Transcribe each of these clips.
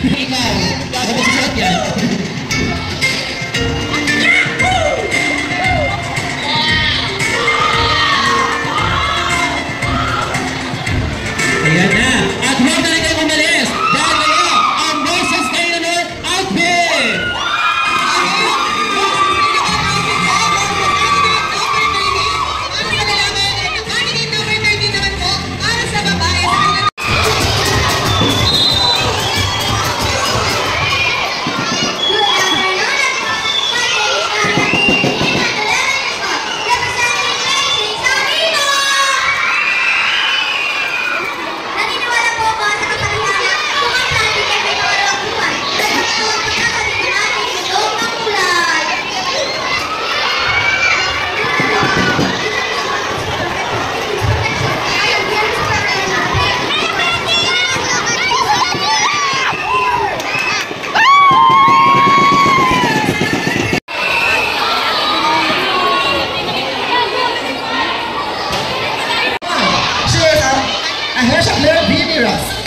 Ikaw, ako magsusuot yan. Ayan na. At huwag na rin kayo umalis. Dahil kayo, ang most sustainable outfit.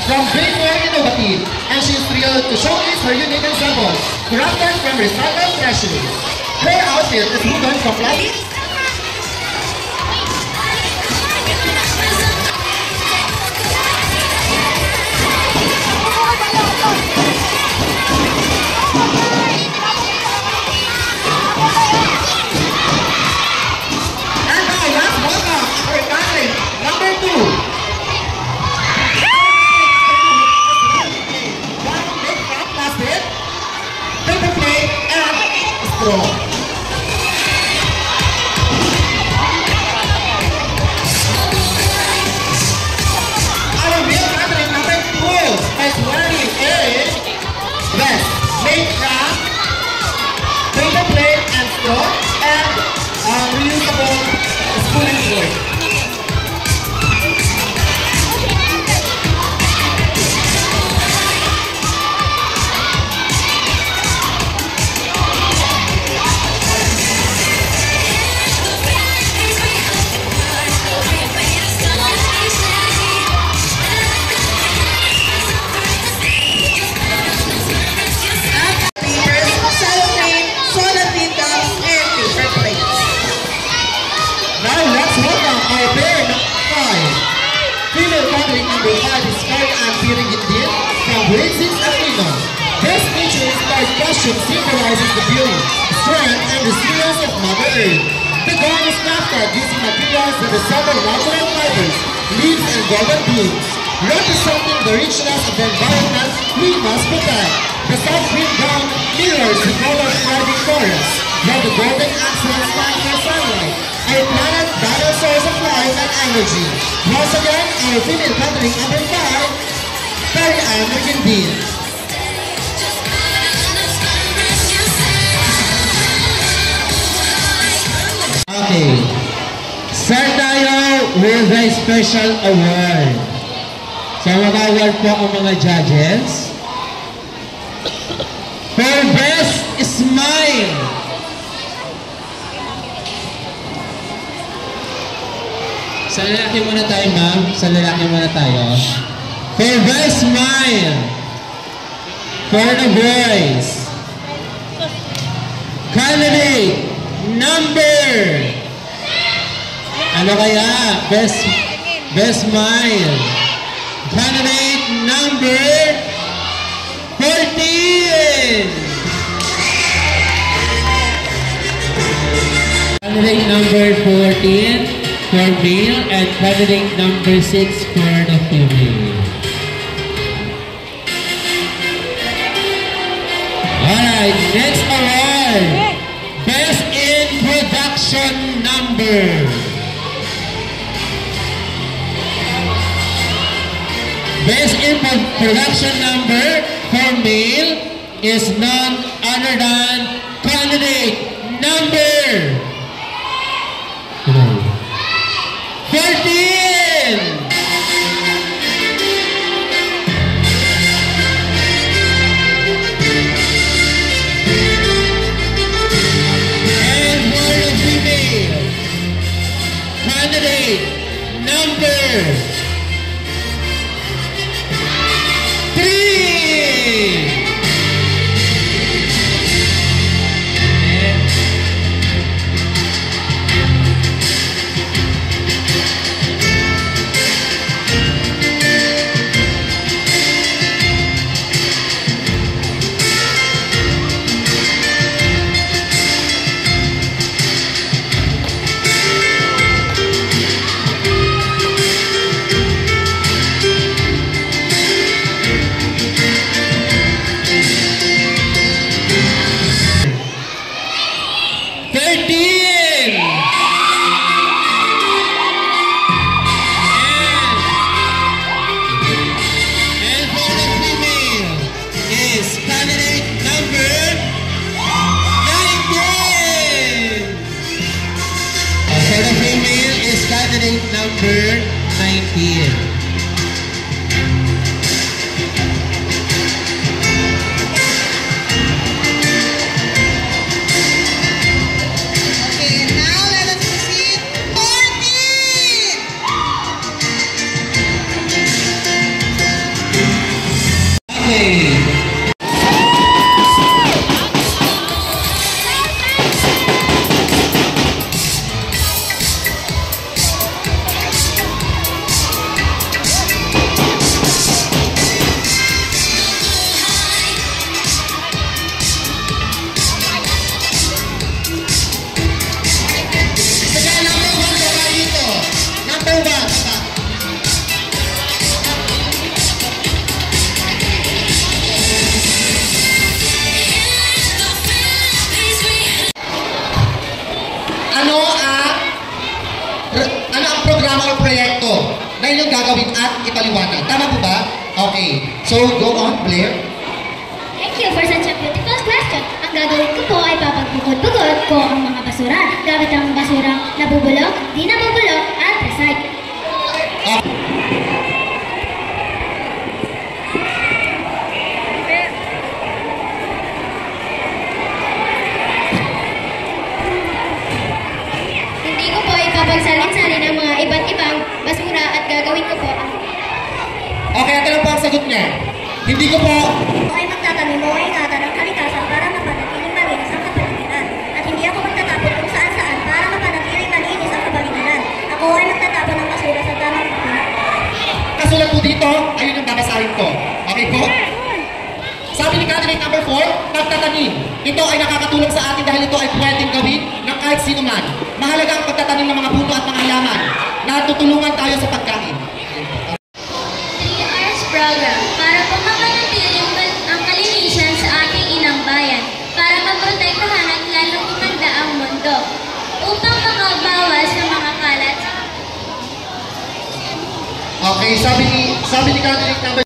From Grade 1 Innovative, and she is thrilled to showcase her unique ensembles, crafted from recycled treasures. Her outfit is woven from plastic. And now, let's welcome our country number 2. Our male gathering number 2 is wearing a vest made from paper plate and straw and reusable spoon and fork. Grade 6 Aquino. This nature-inspired costume symbolizes the beauty, strength, and resilience of Mother Earth. The gown is crafted using materials that resemble natural fibers, leaves, and golden blooms. Representing the richness of the environment we must protect. The soft green gown mirrors the color of thriving forests, while the golden accents stand for sunlight, a planet vital source of life and energy. Once again, our female gathering number 5, Perry Ann Mercandine. Okay. Start tayo with a special award. So mag-award po ang mga judges. For Best Smile. Sa lalaki muna tayo, ma'am. Sa lalaki muna tayo. For Best Smile. For the boys. Candidate number. Ano kaya? Best Smile. Candidate number 14. Candidate number 14 for male and candidate number 6 for the female. Alright, next award. Best in Production Number. Best in Production Number for male is none other than candidate number 14. Candidate number 3. Candidate number 19. Okay, now let us proceed. 14! Okay. Ano ang programa o proyekto na inyong gagawin at ipaliwanag? Tama po ba? Okay. So, go on, Blair. Thank you for such a beautiful question. Ang gagawin ko po ay papagbukod-bukod ko ang mga basura gamit ang basurang nabubulok, di nabubulok, at recycle. Hindi ko po ipapagsalin-salin ang mga iba't ibang basura at gagawin ko po ang Okay, ito lang po ang sagot niya. Hindi ko po... Ako ay magtatanim o ingatan ng kalikasan para mapanatiling malinis ang kapaligiran. At hindi ako magtatapon kung saan-saan para mapanatiling malinis ang kapaligiran. Ako ay magtatapon ng basura sa tamang lugar. Kasulat po dito, ayun yung babasahin ko. Okay po? Sabi ni candidate number 4, pagtatanim. Ito ay nakakatulong sa atin dahil ito ay pwedeng gawin ng kahit sino man. Mahalaga ang pagtatanim ng mga puno at mga halaman na tutulungan tayo sa pagkain. 3 hours program para po mapanatili ang kalinisan sa ating inang bayan para maprotektahan at lalong gumanda ang mundo upang makabawas ng mga kalat. Okay, sabi ni candidate number